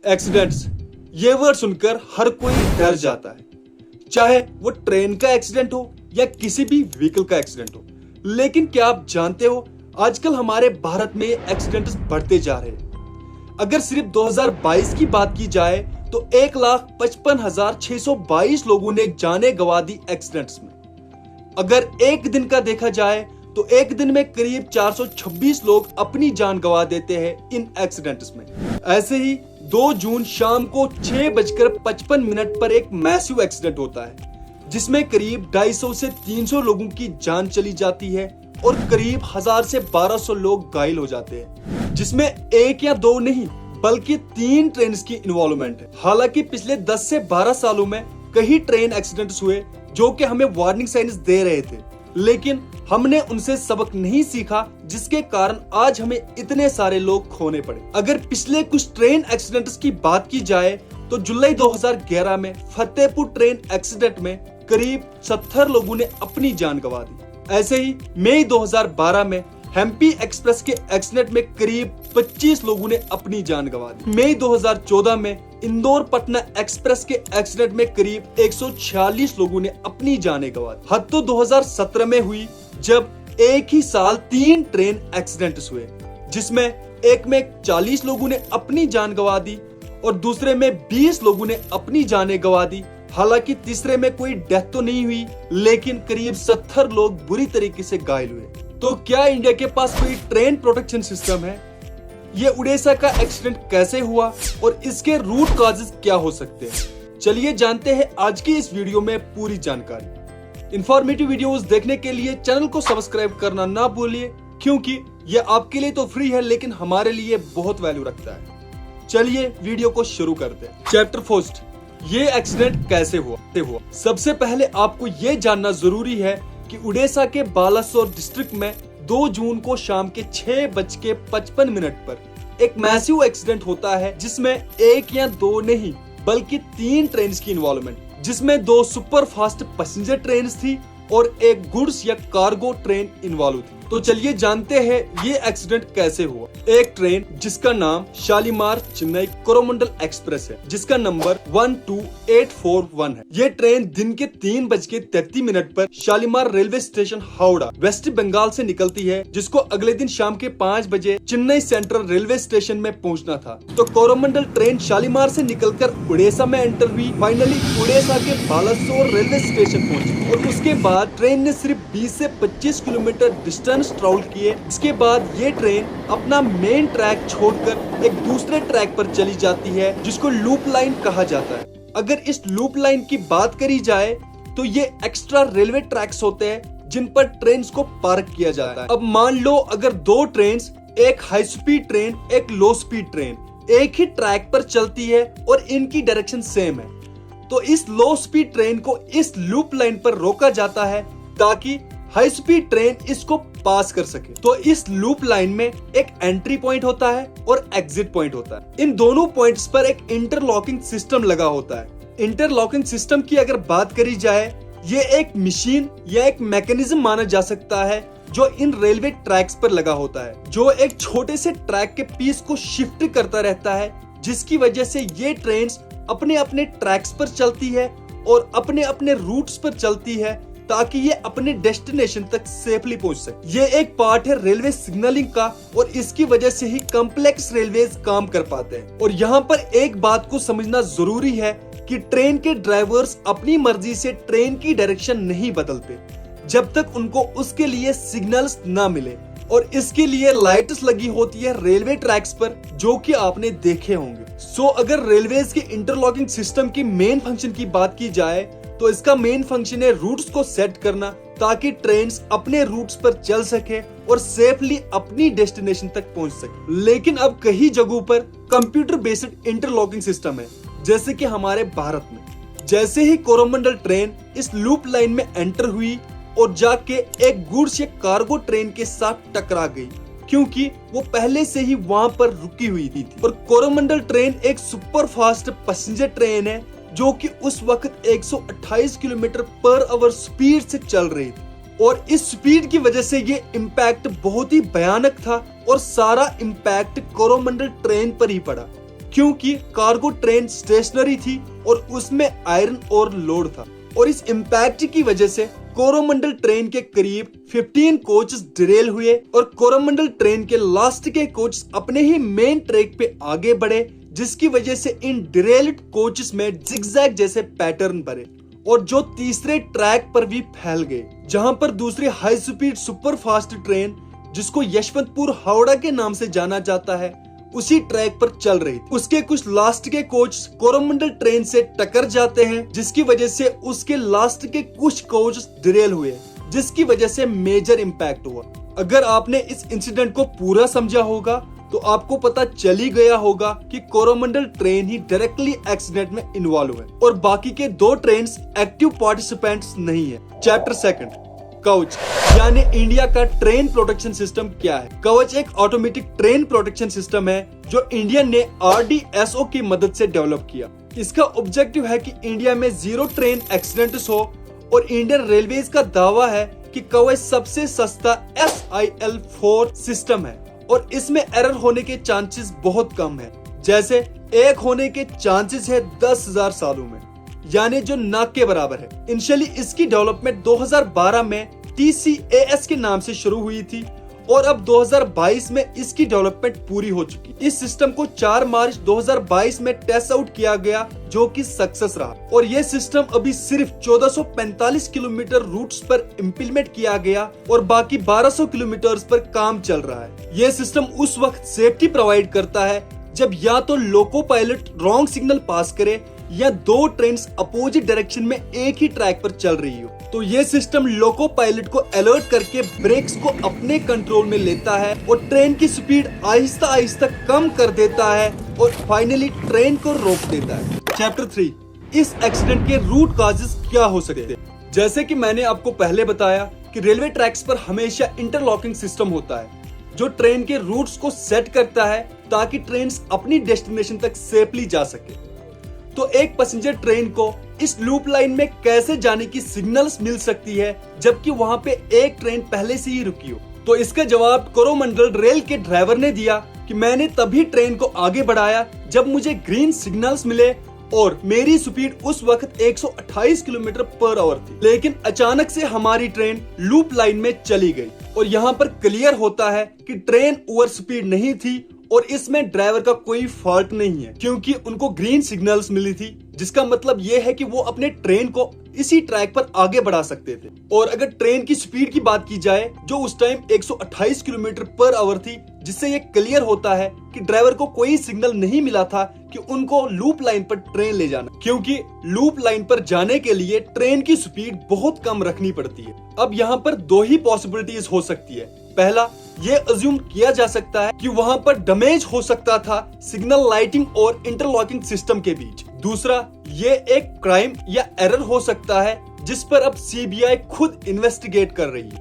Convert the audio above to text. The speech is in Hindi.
एक्सीडेंट्स, ये वर्ड सुनकर हर कोई डर जाता है, चाहे वो ट्रेन का एक्सीडेंट हो या किसी भी व्हीकल का एक्सीडेंट हो। लेकिन क्या आप जानते हो, आजकल हमारे भारत में एक्सीडेंट्स बढ़ते जा रहे हैं। अगर सिर्फ 2022 की बात की जाए तो 1,55,622 लोगों ने जाने गंवा दी एक्सीडेंट्स में। अगर एक दिन का देखा जाए तो एक दिन में करीब 426 लोग अपनी जान गंवा देते हैं इन एक्सीडेंट्स में। ऐसे ही 2 जून शाम को 6:55 पर एक मैसिव एक्सीडेंट होता है, जिसमें करीब 250 से 300 लोगों की जान चली जाती है और करीब 1000 से 1200 लोग घायल हो जाते हैं, जिसमें एक या दो नहीं बल्कि 3 ट्रेन की इन्वॉल्वमेंट है। हालांकि पिछले 10 से 12 सालों में कई ट्रेन एक्सीडेंट्स हुए जो कि हमें वार्निंग साइंस दे रहे थे, लेकिन हमने उनसे सबक नहीं सीखा, जिसके कारण आज हमें इतने सारे लोग खोने पड़े। अगर पिछले कुछ ट्रेन एक्सीडेंट्स की बात की जाए तो जुलाई 2011 में फतेहपुर ट्रेन एक्सीडेंट में करीब 70 लोगों ने अपनी जान गंवा दी। ऐसे ही मई 2012 में हेम्पी एक्सप्रेस के एक्सीडेंट में करीब 25 लोगों ने अपनी जान गंवा दी। मई 2014 में इंदौर पटना एक्सप्रेस के एक्सीडेंट में करीब 146 लोगों ने अपनी जानें गंवा दी। हद तो 2017 में हुई, जब एक ही साल 3 ट्रेन एक्सीडेंट्स हुए, जिसमें एक में 40 लोगों ने अपनी जान गंवा दी और दूसरे में 20 लोगों ने अपनी जानें गंवा दी। हालांकि तीसरे में कोई डेथ तो नहीं हुई, लेकिन करीब 70 लोग बुरी तरीके से घायल हुए। तो क्या इंडिया के पास कोई ट्रेन प्रोटेक्शन सिस्टम है? ये उड़ीसा का एक्सीडेंट कैसे हुआ और इसके रूट कॉजेस क्या हो सकते हैं? चलिए जानते हैं आज की इस वीडियो में पूरी जानकारी। इंफॉर्मेटिव वीडियोस देखने के लिए चैनल को सब्सक्राइब करना ना भूलिए, क्योंकि ये आपके लिए तो फ्री है लेकिन हमारे लिए बहुत वैल्यू रखता है। चलिए वीडियो को शुरू करते हैं। चैप्टर फर्स्ट, ये एक्सीडेंट कैसे हुआ? सबसे पहले आपको ये जानना जरूरी है कि उड़ीसा के बालासोर डिस्ट्रिक्ट में 2 जून को शाम के 6:55 पर एक मैसिव एक्सीडेंट होता है, जिसमें एक या दो नहीं बल्कि 3 ट्रेन की इन्वॉल्वमेंट, जिसमें 2 सुपर फास्ट पैसेंजर ट्रेन थी और एक गुड्स या कार्गो ट्रेन इन्वॉल्व थी। तो चलिए जानते हैं ये एक्सीडेंट कैसे हुआ। एक ट्रेन जिसका नाम शालीमार चेन्नई कोरोमंडल एक्सप्रेस है, जिसका नंबर 12841 है। ये ट्रेन दिन के 3:33 पर Shalimar railway station Howrah West Bengal से निकलती है, जिसको अगले दिन शाम के 5 बजे चेन्नई सेंट्रल रेलवे स्टेशन में पहुंचना था। तो कोरोमंडल ट्रेन शालीमार से निकलकर उड़ीसा में एंटर हुई, फाइनली उड़ीसा के बालासोर रेलवे स्टेशन पहुंची और उसके बाद ट्रेन ने सिर्फ 20 से 25 किलोमीटर डिस्टेंस ट्रैवल किए। इसके बाद ये ट्रेन अपना मेन ट्रैक छोड़कर एक दूसरे ट्रैक पर चली जाती है, जिसको लूप लाइन कहा जाता है। अगर इस लूप लाइन की बात करी जाए तो ये एक्स्ट्रा रेलवे ट्रैक्स होते हैं जिन पर ट्रेन को पार्क किया जाता है। अब मान लो अगर 2 ट्रेन, एक हाई स्पीड ट्रेन एक लो स्पीड ट्रेन, एक ही ट्रैक पर चलती है और इनकी डायरेक्शन सेम है, तो इस लो स्पीड ट्रेन को इस लूप लाइन पर रोका जाता है ताकि हाई स्पीड ट्रेन इसको पास कर सके। तो इस लूप लाइन में एक एंट्री पॉइंट होता है और एग्जिट पॉइंट होता है। इन दोनों पॉइंट्स पर एक इंटरलॉकिंग सिस्टम लगा होता है। इंटरलॉकिंग सिस्टम की अगर बात करी जाए, ये एक मशीन या एक मैकेनिज्म माना जा सकता है जो इन रेलवे ट्रैक्स पर लगा होता है, जो एक छोटे से ट्रैक के पीस को शिफ्ट करता रहता है, जिसकी वजह से ये ट्रेन अपने अपने ट्रैक्स पर चलती है और अपने अपने रूट्स पर चलती है, ताकि ये अपने डेस्टिनेशन तक सेफली पहुंच सके। ये एक पार्ट है रेलवे सिग्नलिंग का और इसकी वजह से ही कॉम्प्लेक्स रेलवेज काम कर पाते हैं। और यहाँ पर एक बात को समझना जरूरी है कि ट्रेन के ड्राइवर्स अपनी मर्जी से ट्रेन की डायरेक्शन नहीं बदलते जब तक उनको उसके लिए सिग्नल्स ना मिले, और इसके लिए लाइट्स लगी होती है रेलवे ट्रैक्स पर, जो कि आपने देखे होंगे। सो अगर रेलवेज के इंटरलॉकिंग सिस्टम की मेन फंक्शन की बात की जाए तो इसका मेन फंक्शन है रूट्स को सेट करना, ताकि ट्रेन्स अपने रूट्स पर चल सके और सेफली अपनी डेस्टिनेशन तक पहुंच सके। लेकिन अब कई जगहों पर कंप्यूटर बेस्ड इंटरलॉकिंग सिस्टम है, जैसे कि हमारे भारत में। जैसे ही कोरोमंडल ट्रेन इस लूप लाइन में एंटर हुई और जाके एक गुड्स या कार्गो ट्रेन के साथ टकरा गई, क्योंकि वो पहले से ही वहां पर रुकी हुई थी। और कोरोमंडल ट्रेन एक सुपर फास्ट पैसेंजर ट्रेन है, जो कि उस वक्त 128 किलोमीटर पर आवर स्पीड से चल रही थी, और इस स्पीड की वजह से ये इम्पैक्ट बहुत ही भयानक था और सारा इम्पैक्ट कोरोमंडल ट्रेन पर ही पड़ा। क्योंकि कार्गो ट्रेन स्टेशनरी थी और उसमें आयरन और लोड था। और इस इम्पैक्ट की वजह से कोरोमंडल ट्रेन के करीब 15 कोचेस डिरेल हुए और कोरोमंडल ट्रेन के लास्ट के कोचेस अपने ही मेन ट्रैक पे आगे बढ़े, जिसकी वजह से इन डिरेल्ड कोचेस में जिगजैग जैसे पैटर्न बने और जो तीसरे ट्रैक पर भी फैल गए, जहां पर दूसरी high speed super fast train जिसको यशवंतपुर हावड़ा के नाम से जाना जाता है उसी ट्रैक पर चल रही थी। उसके कुछ लास्ट के कोच कोरोमंडल ट्रेन से टकर जाते हैं, जिसकी वजह से उसके लास्ट के कुछ कोच डिरेल हुए, जिसकी वजह से मेजर इंपैक्ट हुआ। अगर आपने इस इंसिडेंट को पूरा समझा होगा तो आपको पता चल ही गया होगा कि कोरोमंडल ट्रेन ही डायरेक्टली एक्सीडेंट में इन्वॉल्व है और बाकी के 2 ट्रेन एक्टिव पार्टिसिपेंट्स नहीं है। चैप्टर 2 कवच यानी इंडिया का ट्रेन प्रोटेक्शन सिस्टम क्या है। कवच एक ऑटोमेटिक ट्रेन प्रोटेक्शन सिस्टम है जो इंडिया ने RDSO की मदद से डेवलप किया। इसका ऑब्जेक्टिव है कि इंडिया में 0 ट्रेन एक्सीडेंट्स हो और इंडियन रेलवेज का दावा है कि कवच सबसे सस्ता SIL4 सिस्टम है और इसमें एरर होने के चांसेस बहुत कम है। जैसे एक होने के चांसेस है 10,000 सालों में, यानी जो नाक के बराबर है। इनिशियली इसकी डेवलपमेंट 2012 में TCAS के नाम से शुरू हुई थी और अब 2022 में इसकी डेवलपमेंट पूरी हो चुकी। इस सिस्टम को 4 मार्च 2022 में टेस्ट आउट किया गया जो कि सक्सेस रहा और यह सिस्टम अभी सिर्फ 1445 किलोमीटर रूट्स पर इम्प्लीमेंट किया गया और बाकी 1200 किलोमीटर पर काम चल रहा है। यह सिस्टम उस वक्त सेफ्टी प्रोवाइड करता है जब या तो loco pilot wrong signal pass करे या 2 ट्रेन अपोजिट डायरेक्शन में एक ही ट्रैक पर चल रही हो, तो ये सिस्टम लोको पायलट को अलर्ट करके ब्रेक्स को अपने कंट्रोल में लेता है और ट्रेन की स्पीड आहिस्ता आहिस्ता कम कर देता है और फाइनली ट्रेन को रोक देता है। चैप्टर 3 इस एक्सीडेंट के रूट कॉजेस क्या हो सकते हैं। जैसे कि मैंने आपको पहले बताया कि रेलवे ट्रैक्स पर हमेशा इंटरलॉकिंग सिस्टम होता है जो ट्रेन के रूट्स को सेट करता है ताकि ट्रेन अपनी डेस्टिनेशन तक सेफली जा सके। तो एक पैसेंजर ट्रेन को इस लूप लाइन में कैसे जाने की सिग्नल्स मिल सकती है जबकि वहां पे एक ट्रेन पहले से ही रुकी हो। तो इसका जवाब कोरोमंडल रेल के ड्राइवर ने दिया कि मैंने तभी ट्रेन को आगे बढ़ाया जब मुझे ग्रीन सिग्नल्स मिले और मेरी स्पीड उस वक्त 128 किलोमीटर पर आवर थी, लेकिन अचानक से हमारी ट्रेन लूप लाइन में चली गई। और यहाँ पर क्लियर होता है कि ट्रेन ओवर स्पीड नहीं थी और इसमें ड्राइवर का कोई फॉल्ट नहीं है क्योंकि उनको ग्रीन सिग्नल्स मिली थी, जिसका मतलब ये है कि वो अपने ट्रेन को इसी ट्रैक पर आगे बढ़ा सकते थे। और अगर ट्रेन की स्पीड की बात की जाए जो उस टाइम 128 किलोमीटर पर आवर थी, जिससे ये क्लियर होता है कि ड्राइवर को कोई सिग्नल नहीं मिला था कि उनको लूप लाइन पर ट्रेन ले जाना, क्योंकि लूप लाइन पर जाने के लिए ट्रेन की स्पीड बहुत कम रखनी पड़ती है। अब यहाँ पर 2 ही पॉसिबिलिटीज हो सकती है। पहला, ये अज्यूम किया जा सकता है कि वहां पर डैमेज हो सकता था सिग्नल लाइटिंग और इंटरलॉकिंग सिस्टम के बीच। दूसरा, ये एक क्राइम या एरर हो सकता है जिस पर अब CBI खुद इन्वेस्टिगेट कर रही है।